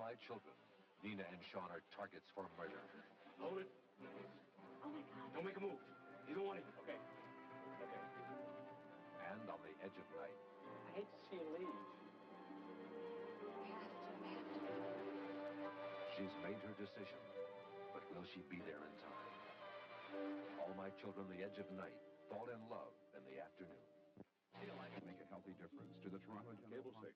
my children, Nina and Sean are targets for murder. Hold it. Oh, my God. Don't make a move. You don't want it. Okay. Okay. And on the edge of night. I hate to see you leave. We have to. She's made her decision, but will she be there in time? All my children, the edge of night, fall in love in the afternoon. Feel like make a healthy difference to the Toronto Cable 6.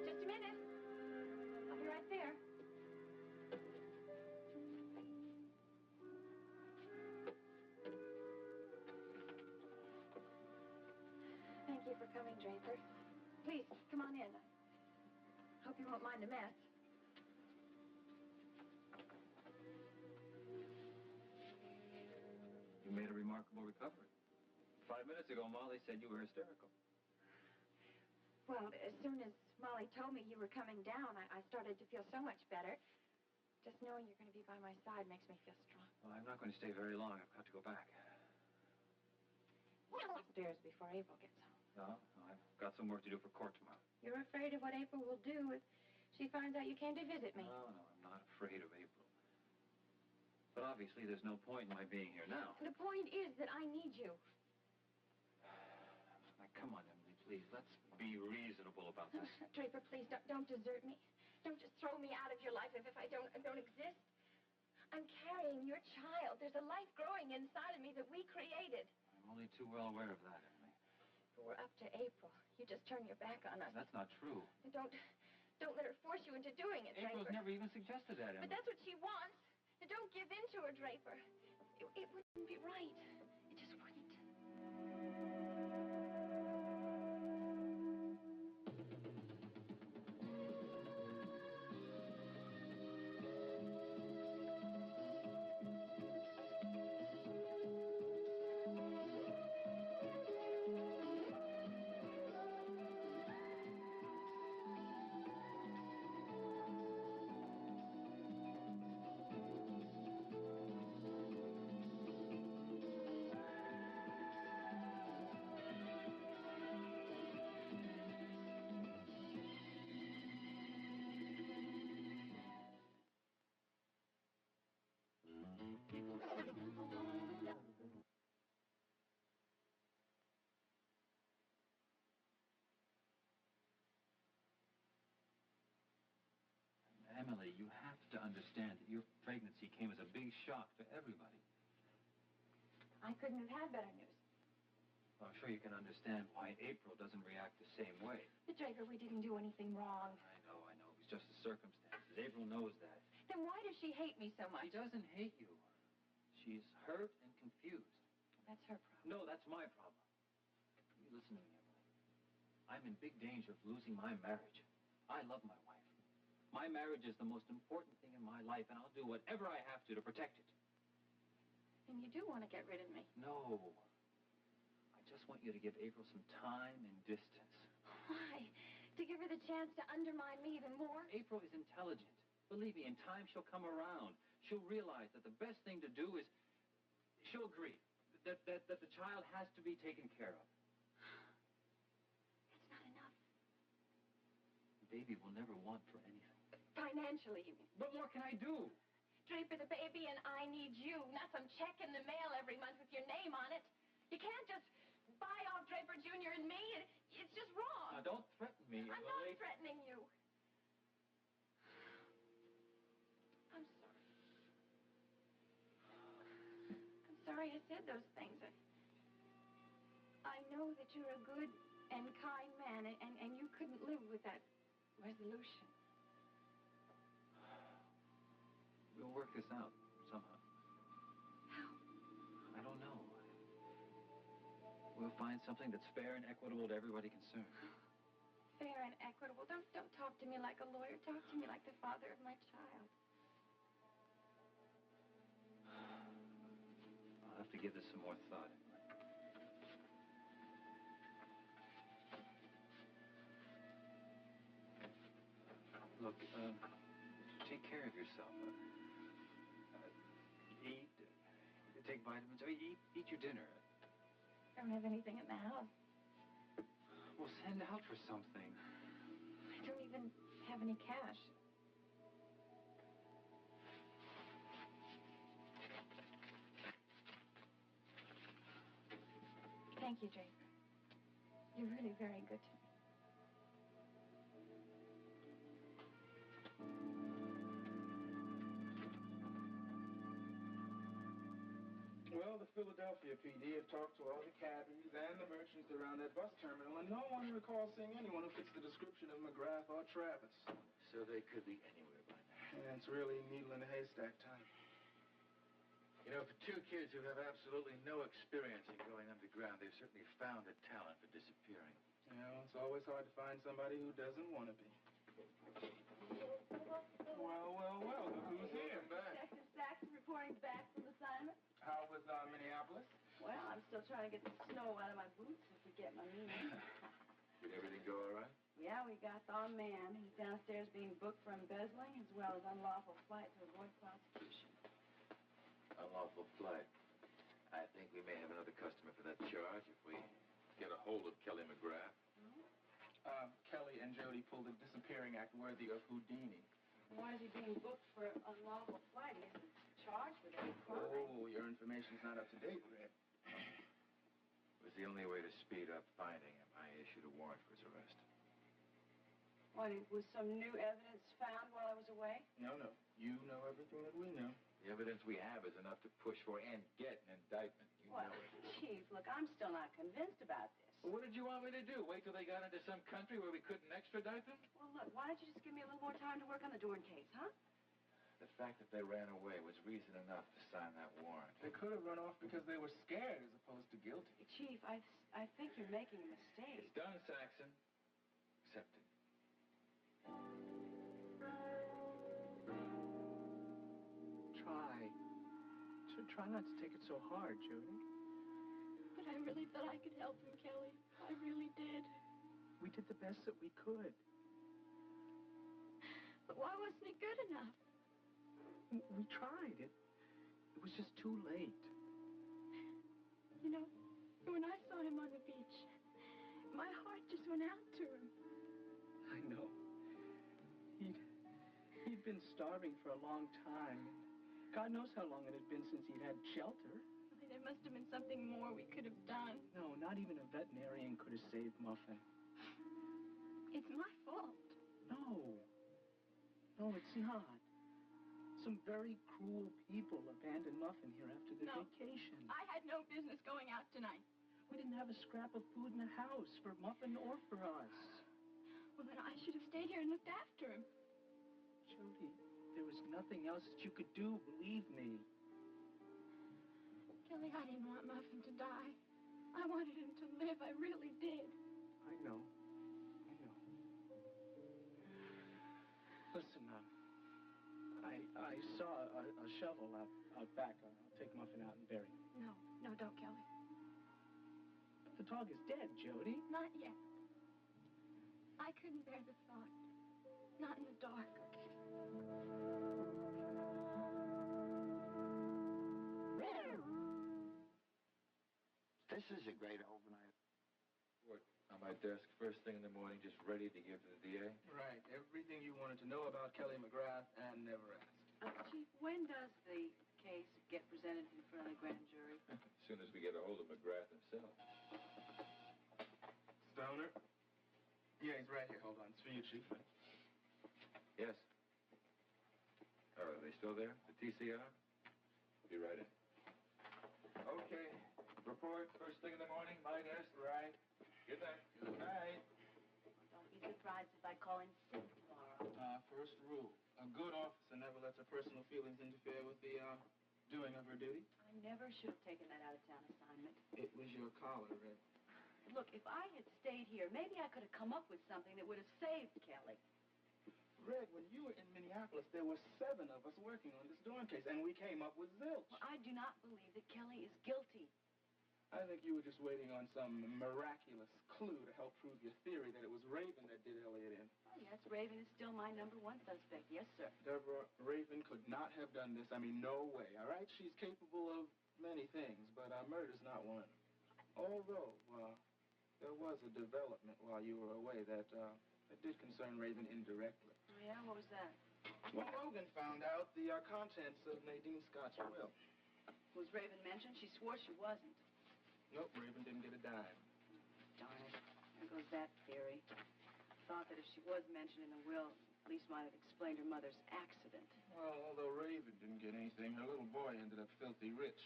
Just a minute. I'll be right there. Thank you for coming, Draper. Please, come on in. I hope you won't mind the mess. You made a remarkable recovery. 5 minutes ago, Molly said you were hysterical. Well, as soon as Molly told me you were coming down, I started to feel so much better. Just knowing you're going to be by my side makes me feel strong. Well, I'm not going to stay very long. I've got to go back. Upstairs before April gets home. No, I've got some work to do for court tomorrow. You're afraid of what April will do if she finds out you came to visit me. No, I'm not afraid of April. But obviously, there's no point in my being here now. The point is that I need you. Now, come on, Emily, please. Let's be reasonable about this. Draper, please, don't desert me. Don't just throw me out of your life if I don't exist. I'm carrying your child. There's a life growing inside of me that we created. I'm only too well aware of that, Emily. But we're up to April. You just turn your back on us. That's not true. Don't let her force you into doing it, Draper. April's never even suggested that, Emily. But that's what she wants. Now, don't give in to her, Draper. It wouldn't be right. It just wouldn't. Emily, you have to understand that your pregnancy came as a big shock to everybody. I couldn't have had better news. Well, I'm sure you can understand why April doesn't react the same way. But, Draper, we didn't do anything wrong. I know. It was just the circumstances. April knows that. Then why does she hate me so much? She doesn't hate you. She's hurt and confused. That's her problem. No, that's my problem. You listen to me, Emily. I'm in big danger of losing my marriage. I love my wife. My marriage is the most important thing in my life, and I'll do whatever I have to protect it. And you do want to get rid of me. No. I just want you to give April some time and distance. Why? To give her the chance to undermine me even more? April is intelligent. Believe me, in time she'll come around. She'll realize that the best thing to do is... She'll agree that the child has to be taken care of. That's not enough. The baby will never want for anything. Financially, you mean? What more can I do? Draper, the baby and I need you, not some check in the mail every month with your name on it. You can't just buy off Draper Jr. and me. It's just wrong. Now, don't threaten me, I'm Emily. not threatening you. I'm sorry. I'm sorry I said those things. I know that you're a good and kind man, and you couldn't live with that resolution. We'll work this out somehow. How? I don't know. We'll find something that's fair and equitable to everybody concerned. Fair and equitable. Don't talk to me like a lawyer. Talk to me like the father of my child. I'll have to give this some more thought. Look, take care of yourself. Eat, take vitamins. Or eat your dinner. I don't have anything in the house. Well, send out for something. I don't even have any cash. Thank you, Draper. You're really very good to me. Well, the Philadelphia PD have talked to all the cabbies and the merchants around that bus terminal, and no one recalls seeing anyone who fits the description of McGrath or Travis. So they could be anywhere by now. And it's really needle in a haystack time. You know, for two kids who have absolutely no experience in going underground, they've certainly found a talent for disappearing. You know, it's always hard to find somebody who doesn't want to be. Well, look who's here. Detective Saxon reporting back from assignment. How was Minneapolis? Well, I'm still trying to get the snow out of my boots if we get my meaning. Did everything go all right? Yeah, we got our man. He's downstairs being booked for embezzling as well as unlawful flight to avoid prosecution. Unlawful flight. I think we may have another customer for that charge if we get a hold of Kelly McGrath. Kelly and Jody pulled a disappearing act worthy of Houdini. Why is he being booked for unlawful flight? He isn't charged with any crime. Oh, your information's not up to date, Red. It was the only way to speed up finding him. I issued a warrant for his arrest. What, was some new evidence found while I was away? No. You know everything that we know. The evidence we have is enough to push for and get an indictment. You Well, know it. Chief, look, I'm still not convinced about this. Well, what did you want me to do? Wait till they got into some country where we couldn't extradite them? Well, look, why don't you just give me a little more time to work on the Dorn case, huh? The fact that they ran away was reason enough to sign that warrant. They could have run off because they were scared as opposed to guilty. Chief, I think you're making a mistake. It's done, Saxon. Accept it. Try not to take it so hard, Jody. But I really thought I could help him, Kelly. I really did. We did the best that we could. But why wasn't it good enough? We tried. It was just too late. You know, when I saw him on the beach, my heart just went out to him. I know. He'd been starving for a long time. God knows how long it had been since he'd had shelter. There must have been something more we could have done. No, not even a veterinarian could have saved Muffin. It's my fault. No, it's not. Some very cruel people abandoned Muffin here after the vacation. I had no business going out tonight. We didn't have a scrap of food in the house for Muffin or for us. Well, then I should have stayed here and looked after him. Jody, there was nothing else that you could do, believe me. Kelly, I didn't want Muffin to die. I wanted him to live. I really did. I know. Listen, I saw a shovel out back. I'll take Muffin out and bury him. No, don't, Kelly. But the dog is dead, Jody. Not yet. I couldn't bear the thought. Not in the dark. This is a great overnight. What, on my desk first thing in the morning, just ready to give to the DA? Right. Everything you wanted to know about Kelly McGrath and never asked. Chief, when does the case get presented in front of the grand jury? As soon as we get a hold of McGrath himself. Stoner? Yeah, he's right here. Hold on. It's for you, Chief. Yes. Oh, are they still there? The TCR? Be right in. Okay. Report first thing in the morning, my desk. Right. Good night. Good night. Don't be surprised if I call in sick tomorrow. First rule. A good officer never lets her personal feelings interfere with the, doing of her duty. I never should have taken that out-of-town assignment. It was your collar, Red. Look, if I had stayed here, maybe I could have come up with something that would have saved Kelly. Red, when you were in Minneapolis, there were 7 of us working on this Dorn case, and we came up with zilch. Well, I do not believe that Kelly is guilty. I think you were just waiting on some miraculous clue to help prove your theory that it was Raven that did Elliot in. Oh, yes, Raven is still my #1 suspect. Yes, sir. Deborah, Raven could not have done this. I mean, no way, all right? She's capable of many things, but murder's not one. Although, there was a development while you were away that did concern Raven indirectly. Oh, yeah? What was that? Well, Logan found out the contents of Nadine Scott's will. Was Raven mentioned? She swore she wasn't. Nope, Raven didn't get a dime. Darn it. There goes that theory. Thought that if she was mentioned in the will, at least might have explained her mother's accident. Well, although Raven didn't get anything, her little boy ended up filthy rich.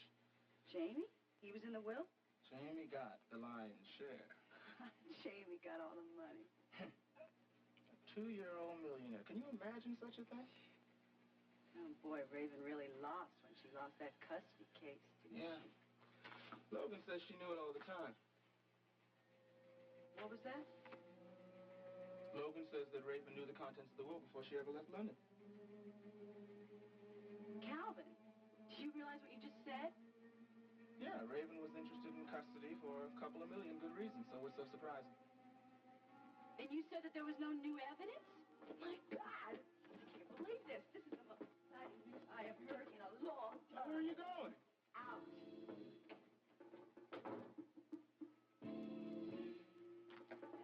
Jamie? He was in the will? Jamie got the lion's share. Jamie got all the money. A 2-year-old millionaire. Can you imagine such a thing? Oh, boy, Raven really lost when she lost that custody case, didn't Yeah. she? Logan says she knew it all the time. What was that? Logan says that Raven knew the contents of the will before she ever left London. Calvin, do you realize what you just said? Yeah, Raven was interested in custody for a couple of million good reasons, so what's so surprising? And you said that there was no new evidence? My God! I can't believe this. This is the most exciting news I have heard in a long time. Where are you going? Out.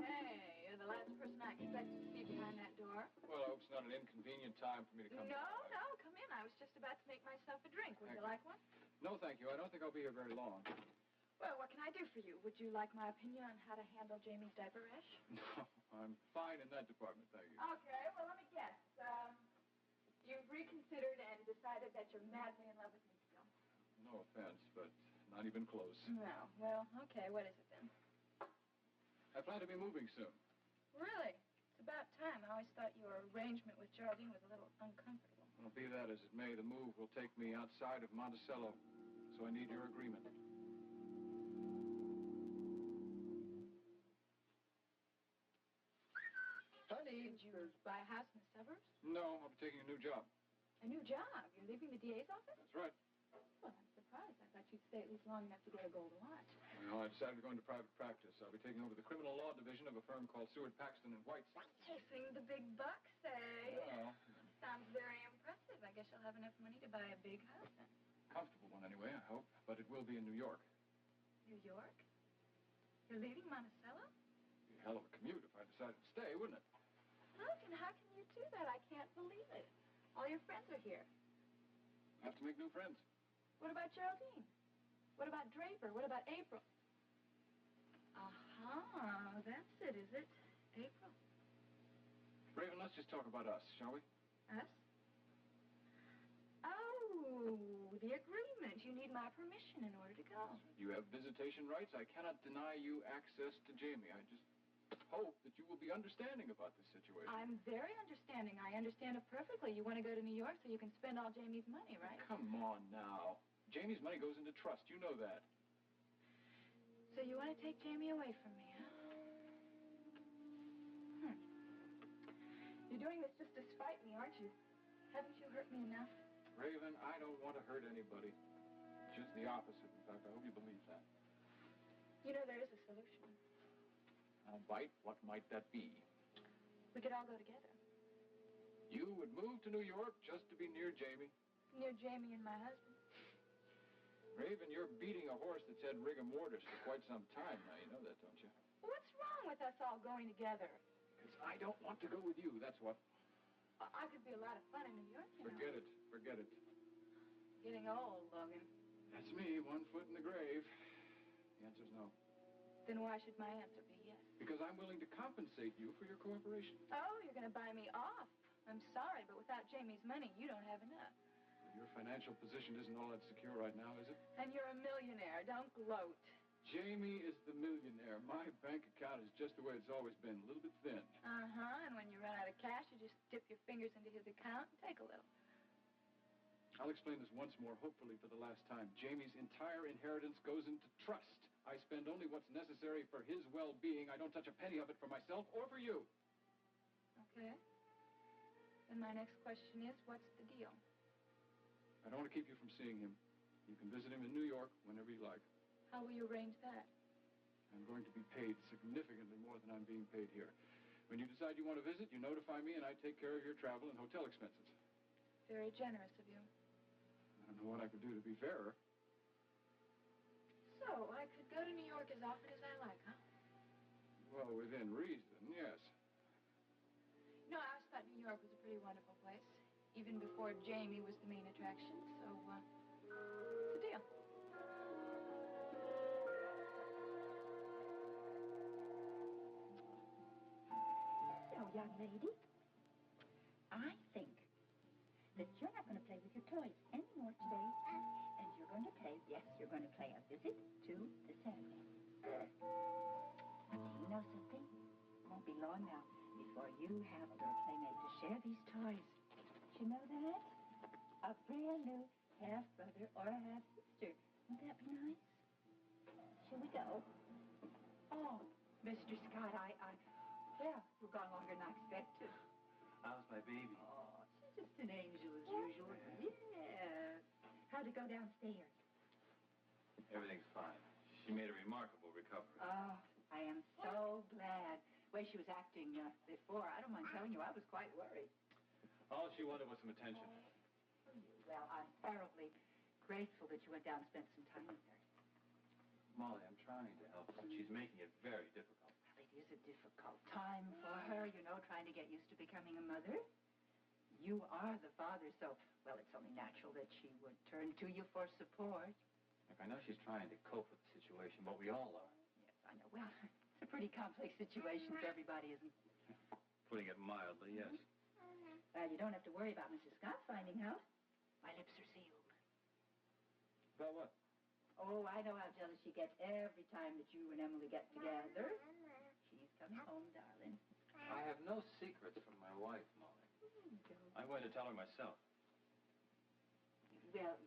Hey, you're the last person I expected to see behind that door. Well, I hope it's not an inconvenient time for me to come. No, come in. I was just about to make myself a drink. Would Thank you you. like one? No, thank you. I don't think I'll be here very long. Well, what can I do for you? Would you like my opinion on how to handle Jamie's diaper rash? No, I'm fine in that department, thank you. Okay, well, let me guess. You've reconsidered and decided that you're madly in love with me still. No offense, but not even close. No. Well, okay, what is it then? I plan to be moving soon. Really? It's about time. I always thought your arrangement with Geraldine was a little uncomfortable. Well, be that as it may, the move will take me outside of Monticello, so I need your agreement. Honey. Did you buy a house in the suburbs? No, I'll be taking a new job. A new job? You're leaving the DA's office? That's right. Well, I'm surprised. I thought you'd stay at least long enough to get a gold watch. Well, I decided to go into private practice. I'll be taking over the criminal law division of a firm called Seward, Paxton & White's. Chasing the big bucks, eh? Well, Sounds very impressive. I guess you'll have enough money to buy a big house then. comfortable one anyway, I hope. But it will be in New York. New York? You're leaving Monticello? Be a hell of a commute if I decided to stay, wouldn't it? Look, and how can you do that? I can't believe it. All your friends are here. I have to make new friends. What about Geraldine? What about Draper? What about April? Aha, that's it, is it? April. Raven, let's just talk about us, shall we? Us? Oh, the agreement. You need my permission in order to go. You have visitation rights. I cannot deny you access to Jamie. I just hope that you will be understanding about this situation. I'm very understanding. I understand it perfectly. You want to go to New York so you can spend all Jamie's money, right? Come on now. Jamie's money goes into trust. You know that. So you want to take Jamie away from me, huh? You're doing this just to spite me, aren't you? Haven't you hurt me enough? Raven, I don't want to hurt anybody. Just the opposite. In fact, I hope you believe that. You know there is a solution. Now, Bite, what might that be? We could all go together. You would move to New York just to be near Jamie? Near Jamie and my husband. Raven, you're beating a horse that's had rigor mortis for quite some time now. You know that, don't you? What's wrong with us all going together? Because I don't want to go with you, that's what. I could be a lot of fun in New York, you know. Forget it. Forget it. Getting old, Logan. That's me, 1 foot in the grave. The answer's no. Then why should my answer be yes? Because I'm willing to compensate you for your cooperation. Oh, you're going to buy me off. I'm sorry, but without Jamie's money, you don't have enough. Your financial position isn't all that secure right now, is it? And you're a millionaire. Don't gloat. Jamie is the millionaire. My bank account is just the way it's always been, a little bit thin. Uh-huh, and when you run out of cash, you just dip your fingers into his account and take a little. I'll explain this once more, hopefully for the last time. Jamie's entire inheritance goes into trust. I spend only what's necessary for his well-being. I don't touch a penny of it for myself or for you. Okay. Then my next question is, what's the deal? I don't want to keep you from seeing him. You can visit him in New York whenever you like. How will you arrange that? I'm going to be paid significantly more than I'm being paid here. When you decide you want to visit, you notify me and I take care of your travel and hotel expenses. Very generous of you. I don't know what I could do to be fairer. Go to New York as often as I like, huh? Well, within reason, yes. No, I always thought New York was a pretty wonderful place. Even before Jamie was the main attraction, so, it's a deal. Now, young lady, I think that you're not going to play with your toys anymore today. And you're going to play, yes, you're going to play a visit to the Sandman. You know something? It won't be long now before you have a little playmate to share these toys. Did you know that? A brand new half-brother or a half-sister. Wouldn't that be nice? Shall we go? Oh, Mr. Scott, well, you've gone longer than I expected. How's my baby? Oh, she's just an angel as usual. Yeah. How'd it go downstairs? Everything's fine. She made a remarkable recovery. Oh, I am so glad. The way she was acting before, I don't mind telling you, I was quite worried. All she wanted was some attention. Well, I'm terribly grateful that you went down and spent some time with her. Molly, I'm trying to help her, but she's making it very difficult. Well, it is a difficult time for her, you know, trying to get used to becoming a mother. You are the father, so, well, it's only natural that she would turn to you for support. Look, I know she's trying to cope with the situation, but we all are. Yes, I know. Well, it's a pretty complex situation for everybody, isn't it? Putting it mildly, yes. Well, you don't have to worry about Mrs. Scott finding out. My lips are sealed. About what? Oh, I know how jealous she gets every time that you and Emily get together. She's coming home, darling. I have no secrets from my wife, Molly. I'm going to tell her myself. Well,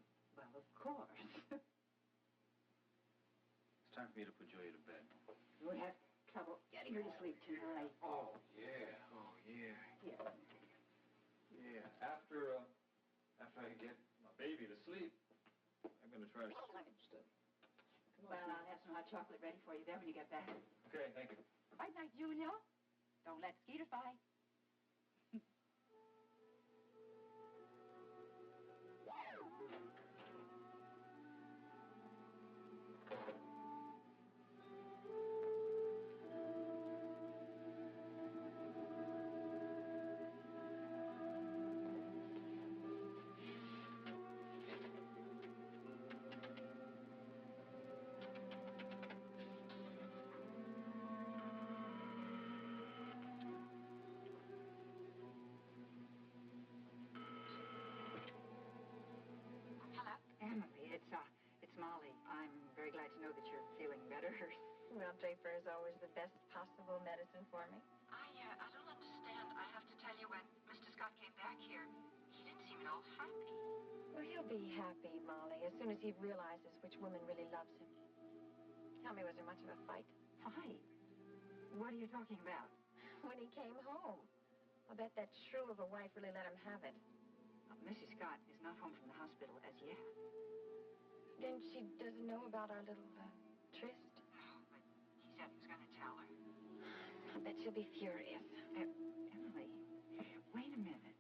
of course. It's time for me to put Julia to bed. You won't have trouble getting her to sleep tonight. Oh, yeah. Oh, yeah. Yeah. Yeah. After I get my baby to sleep, I'm going to try to... Well, I'll have some hot chocolate ready for you there when you get back. Okay, thank you. Right night, Julia. Don't let Skeeter fight. Emily, it's Molly. I'm very glad to know that you're feeling better. Well, Draper is always the best possible medicine for me. I don't understand. I have to tell you, when Mr. Scott came back here, he didn't seem at all happy. Well, he'll be happy, Molly, as soon as he realizes which woman really loves him. Tell me, was there much of a fight? Fight? What are you talking about? When he came home. I'll bet that shrew of a wife really let him have it. Mrs. Scott is not home from the hospital as yet. Then she doesn't know about our little tryst? Oh, but he said he was going to tell her. I'll bet she'll be furious. Emily, wait a minute.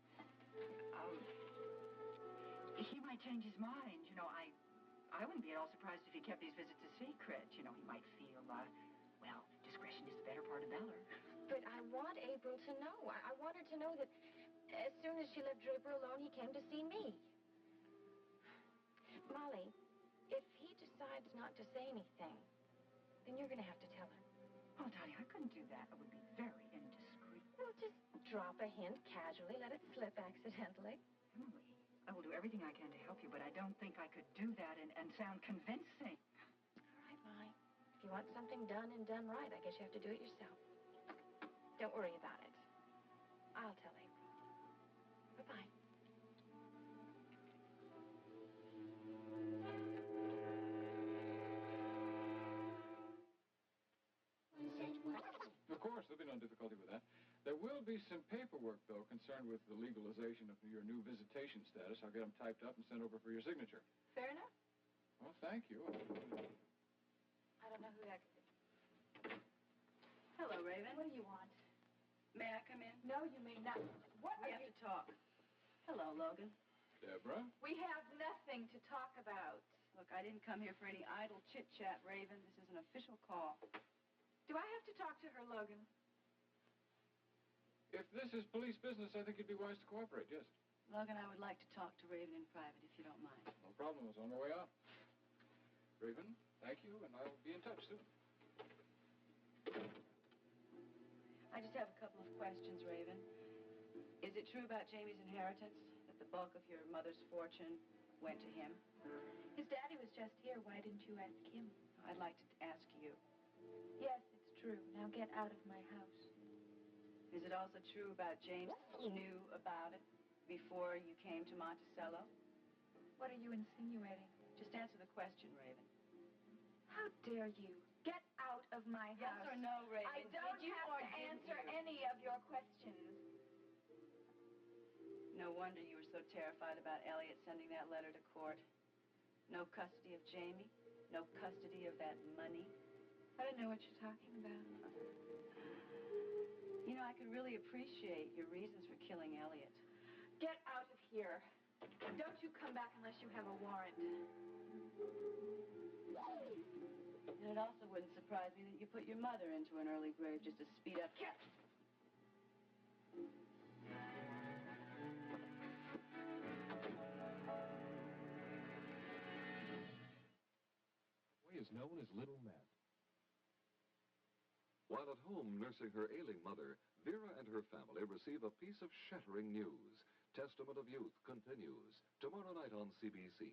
He might change his mind. You know, I wouldn't be at all surprised if he kept these visits a secret. You know, he might feel, well, discretion is the better part of valor. But I want April to know. I want her to know that as soon as she left Draper alone, he came to see me. Molly, if he decides not to say anything, then you're going to have to tell her. Oh, darling, I couldn't do that. It would be very indiscreet. Well, just drop a hint casually. Let it slip accidentally. Emily, I will do everything I can to help you, but I don't think I could do that and sound convincing. All right, Molly. If you want something done and done right, I guess you have to do it yourself. Don't worry about it. I'll tell April. Bye-bye. Of course, there'll be no difficulty with that. There will be some paperwork, though, concerned with the legalization of your new visitation status. I'll get them typed up and sent over for your signature. Fair enough. Well, thank you. I don't know who that could be. Hello, Raven. What do you want? May I come in? No, you may not. What We have to talk. Hello, Logan. Deborah? We have nothing to talk about. Look, I didn't come here for any idle chit-chat, Raven. This is an official call. Do I have to talk to her, Logan? If this is police business, I think you'd be wise to cooperate, yes. Logan, I would like to talk to Raven in private, if you don't mind. No problem. I was on my way out. Raven, thank you, and I'll be in touch soon. I just have a couple of questions, Raven. Is it true about Jamie's inheritance, that the bulk of your mother's fortune went to him? His daddy was just here. Why didn't you ask him? I'd like to ask you. Yes, it's true. Now get out of my house. Is it also true about James that you knew about it before you came to Monticello? What are you insinuating? Just answer the question, Raven. How dare you? Get out of my Yes house. or no, Raven? I don't Did you have or to didn't answer you? any of your questions. No wonder you were so terrified about Elliot sending that letter to court. No custody of Jamie? No custody of that money? I don't know what you're talking about. You know, I could really appreciate your reasons for killing Elliot. Get out of here. Don't you come back unless you have a warrant. And it also wouldn't surprise me that you put your mother into an early grave just to speed up... Is known as Little Matt. While at home nursing her ailing mother, Vera and her family receive a piece of shattering news. Testament of Youth continues tomorrow night on CBC.